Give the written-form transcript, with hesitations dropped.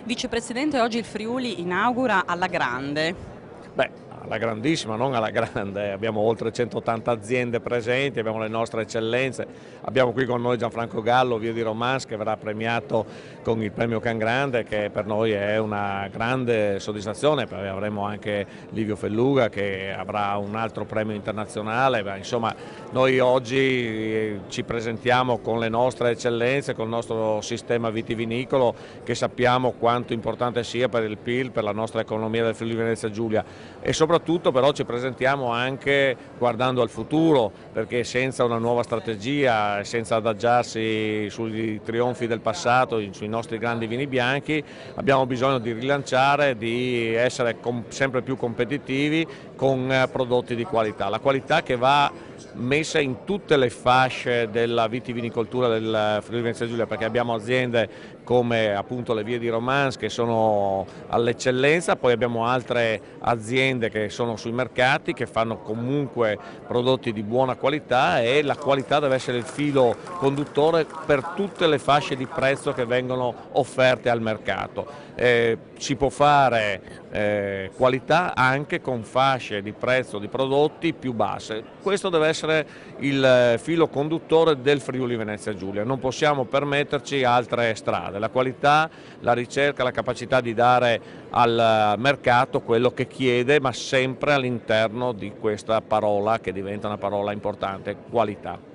Vicepresidente, oggi il Friuli inaugura alla grande. Beh, alla grandissima, non alla grande, abbiamo oltre 180 aziende presenti, abbiamo le nostre eccellenze, abbiamo qui con noi Gianfranco Gallo, Via di Romans, che verrà premiato con il premio Can Grande, che per noi è una grande soddisfazione. Poi avremo anche Livio Felluga che avrà un altro premio internazionale. Beh, insomma, noi oggi ci presentiamo con le nostre eccellenze, con il nostro sistema vitivinicolo, che sappiamo quanto importante sia per il PIL, per la nostra economia del Friuli Venezia Giulia, e soprattutto però ci presentiamo anche guardando al futuro, perché senza una nuova strategia, senza adagiarsi sui trionfi del passato, sui nostri grandi vini bianchi, abbiamo bisogno di rilanciare, di essere sempre più competitivi con prodotti di qualità. La qualità che va messa in tutte le fasce della vitivinicoltura del Friuli Venezia Giulia, perché abbiamo aziende come appunto le Vie di Romans che sono all'eccellenza, poi abbiamo altre aziende che sono sui mercati, che fanno comunque prodotti di buona qualità, e la qualità deve essere il filo conduttore per tutte le fasce di prezzo che vengono offerte al mercato. Si può fare qualità anche con fasce di prezzo di prodotti più basse. Questo deve essere il filo conduttore del Friuli Venezia Giulia, non possiamo permetterci altre strade. La qualità, la ricerca, la capacità di dare al mercato quello che chiede, ma sempre all'interno di questa parola che diventa una parola importante: qualità.